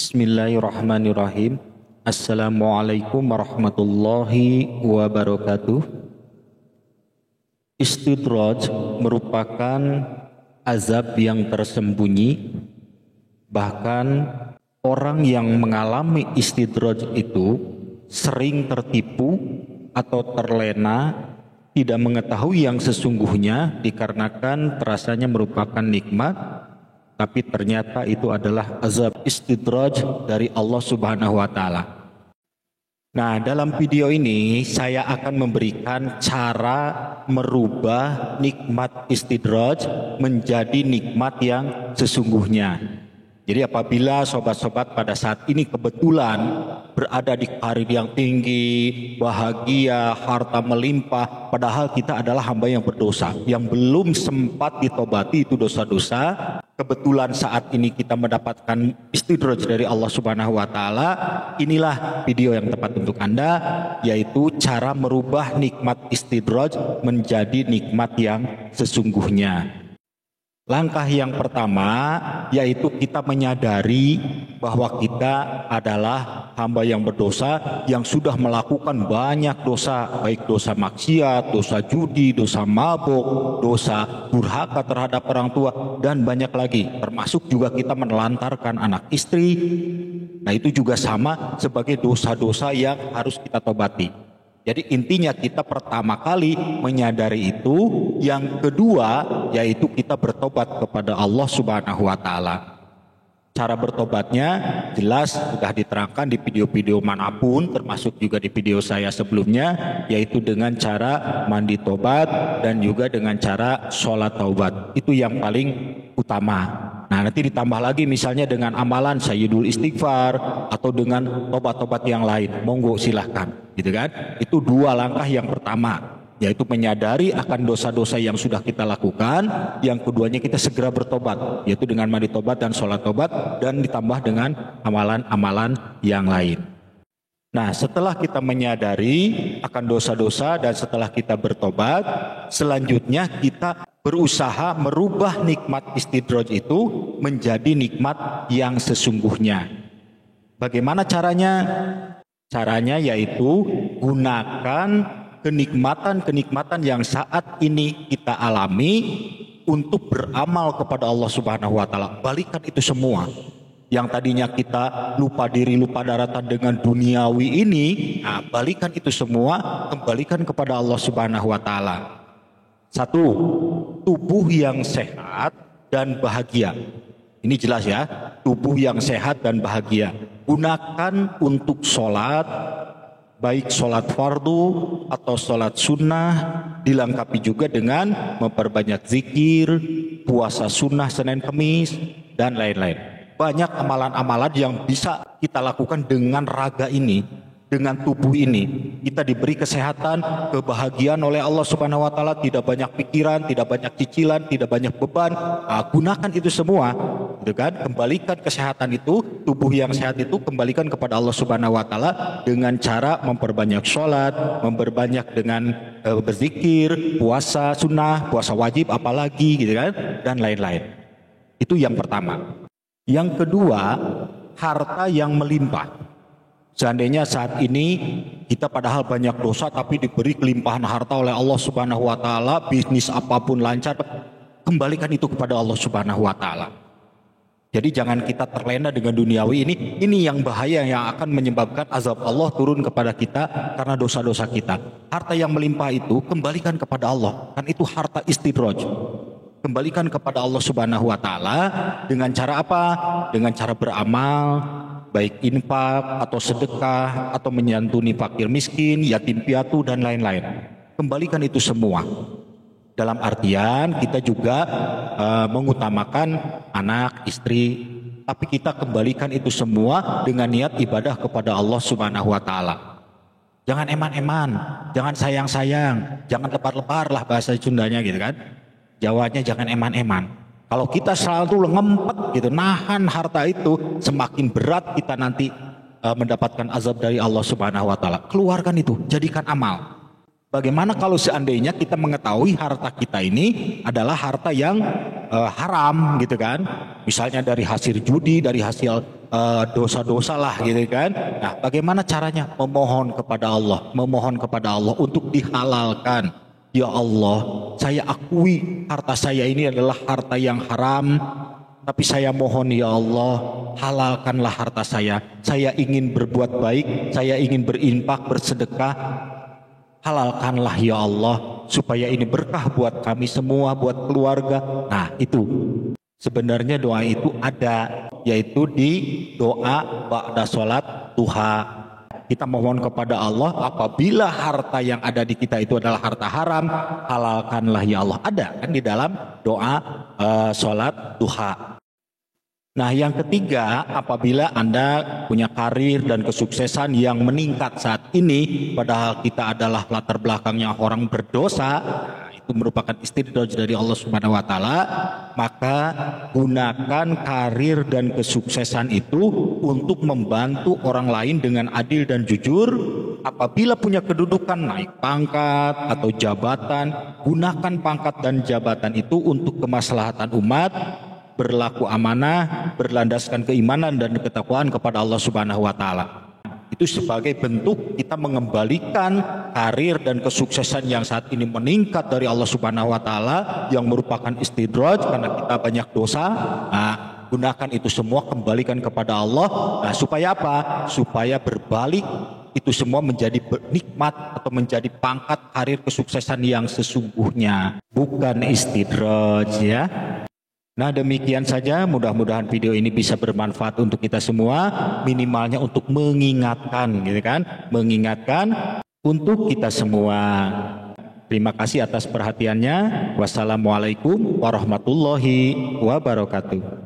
Bismillahirrahmanirrahim. Assalamualaikum warahmatullahi wabarakatuh. Istidraj merupakan azab yang tersembunyi. Bahkan orang yang mengalami istidraj itu sering tertipu atau terlena, tidak mengetahui yang sesungguhnya dikarenakan terasanya merupakan nikmat, tapi ternyata itu adalah azab istidraj dari Allah Subhanahu wa taala. Nah, dalam video ini saya akan memberikan cara merubah nikmat istidraj menjadi nikmat yang sesungguhnya. Jadi apabila sobat-sobat pada saat ini kebetulan berada di karir yang tinggi, bahagia, harta melimpah, padahal kita adalah hamba yang berdosa, yang belum sempat ditobati itu dosa-dosa, kebetulan saat ini kita mendapatkan istidraj dari Allah Subhanahu wa taala, inilah video yang tepat untuk Anda, yaitu cara merubah nikmat istidraj menjadi nikmat yang sesungguhnya. Langkah yang pertama yaitu kita menyadari bahwa kita adalah hamba yang berdosa, yang sudah melakukan banyak dosa, baik dosa maksiat, dosa judi, dosa mabuk, dosa durhaka terhadap orang tua, dan banyak lagi, termasuk juga kita menelantarkan anak istri. Nah, itu juga sama sebagai dosa-dosa yang harus kita tobati. Jadi intinya kita pertama kali menyadari itu, yang kedua yaitu kita bertobat kepada Allah Subhanahu wa taala. Cara bertobatnya jelas sudah diterangkan di video-video manapun, termasuk juga di video saya sebelumnya, yaitu dengan cara mandi tobat dan juga dengan cara sholat taubat. Itu yang paling utama. Nah, nanti ditambah lagi misalnya dengan amalan sayyidul istighfar atau dengan tobat-tobat yang lain. Monggo silahkan, gitu kan? Itu dua langkah yang pertama, yaitu menyadari akan dosa-dosa yang sudah kita lakukan. Yang keduanya kita segera bertobat, yaitu dengan mandi tobat dan sholat tobat, dan ditambah dengan amalan-amalan yang lain. Nah, setelah kita menyadari akan dosa-dosa dan setelah kita bertobat, selanjutnya kita berusaha merubah nikmat istidraj itu menjadi nikmat yang sesungguhnya. Bagaimana caranya? Caranya yaitu gunakan kenikmatan-kenikmatan yang saat ini kita alami untuk beramal kepada Allah Subhanahu wa taala. Balikan itu semua. Yang tadinya kita lupa diri, lupa daratan dengan duniawi ini, nah, balikan itu semua, kembalikan kepada Allah Subhanahu wa taala. Satu, tubuh yang sehat dan bahagia. Ini jelas ya, tubuh yang sehat dan bahagia. Gunakan untuk sholat, baik sholat fardu atau sholat sunnah, dilengkapi juga dengan memperbanyak zikir, puasa sunnah Senin Kemis, dan lain-lain. Banyak amalan-amalan yang bisa kita lakukan dengan raga ini, dengan tubuh ini. Kita diberi kesehatan, kebahagiaan oleh Allah Subhanahu wa taala, tidak banyak pikiran, tidak banyak cicilan, tidak banyak beban. Nah, gunakan itu semua, gitu kan? Kembalikan kesehatan itu, tubuh yang sehat itu kembalikan kepada Allah Subhanahu wa taala dengan cara memperbanyak sholat, memperbanyak dengan berzikir, puasa sunnah, puasa wajib apalagi, gitu kan? Dan lain-lain. Itu yang pertama. Yang kedua, harta yang melimpah. Seandainya saat ini kita padahal banyak dosa tapi diberi kelimpahan harta oleh Allah Subhanahu wa taala, bisnis apapun lancar, kembalikan itu kepada Allah Subhanahu wa taala. Jadi jangan kita terlena dengan duniawi ini yang bahaya, yang akan menyebabkan azab Allah turun kepada kita karena dosa-dosa kita. Harta yang melimpah itu kembalikan kepada Allah, kan itu harta istidraj. Kembalikan kepada Allah Subhanahu wa taala dengan cara apa? Dengan cara beramal, baik infak atau sedekah atau menyantuni fakir miskin, yatim piatu dan lain-lain. Kembalikan itu semua. Dalam artian kita juga mengutamakan anak, istri, tapi kita kembalikan itu semua dengan niat ibadah kepada Allah Subhanahu wa taala. Jangan eman-eman, jangan sayang-sayang, jangan lebar-lebar lah bahasa Sundanya, gitu kan? Jawanya jangan eman-eman. Kalau kita selalu ngempet gitu, nahan harta itu, semakin berat kita nanti mendapatkan azab dari Allah Subhanahu wa taala. Keluarkan itu, jadikan amal. Bagaimana kalau seandainya kita mengetahui harta kita ini adalah harta yang haram gitu kan? Misalnya dari hasil judi, dari hasil dosa-dosa lah gitu kan. Nah, bagaimana caranya? Memohon kepada Allah untuk dihalalkan. Ya Allah, saya akui harta saya ini adalah harta yang haram, tapi saya mohon ya Allah, halalkanlah harta saya. Saya ingin berbuat baik, saya ingin berinfak, bersedekah. Halalkanlah ya Allah, supaya ini berkah buat kami semua, buat keluarga. Nah itu, sebenarnya doa itu ada, yaitu di doa ba'da sholat duha. Kita mohon kepada Allah, apabila harta yang ada di kita itu adalah harta haram, halalkanlah ya Allah. Ada kan di dalam doa sholat duha. Nah yang ketiga, apabila Anda punya karir dan kesuksesan yang meningkat saat ini, padahal kita adalah latar belakangnya orang berdosa, itu merupakan istidraj dari Allah Subhanahu wa taala, maka gunakan karir dan kesuksesan itu untuk membantu orang lain dengan adil dan jujur. Apabila punya kedudukan naik pangkat atau jabatan, gunakan pangkat dan jabatan itu untuk kemaslahatan umat, berlaku amanah, berlandaskan keimanan dan ketakwaan kepada Allah Subhanahu wa taala. Itu sebagai bentuk kita mengembalikan karir dan kesuksesan yang saat ini meningkat dari Allah Subhanahu wa taala, yang merupakan istidraj karena kita banyak dosa. Nah, gunakan itu semua, kembalikan kepada Allah. Nah, supaya apa? Supaya berbalik itu semua menjadi nikmat atau menjadi pangkat karir kesuksesan yang sesungguhnya, bukan istidraj ya. Nah demikian saja, mudah-mudahan video ini bisa bermanfaat untuk kita semua, minimalnya untuk mengingatkan gitu kan, mengingatkan untuk kita semua. Terima kasih atas perhatiannya. Wassalamualaikum warahmatullahi wabarakatuh.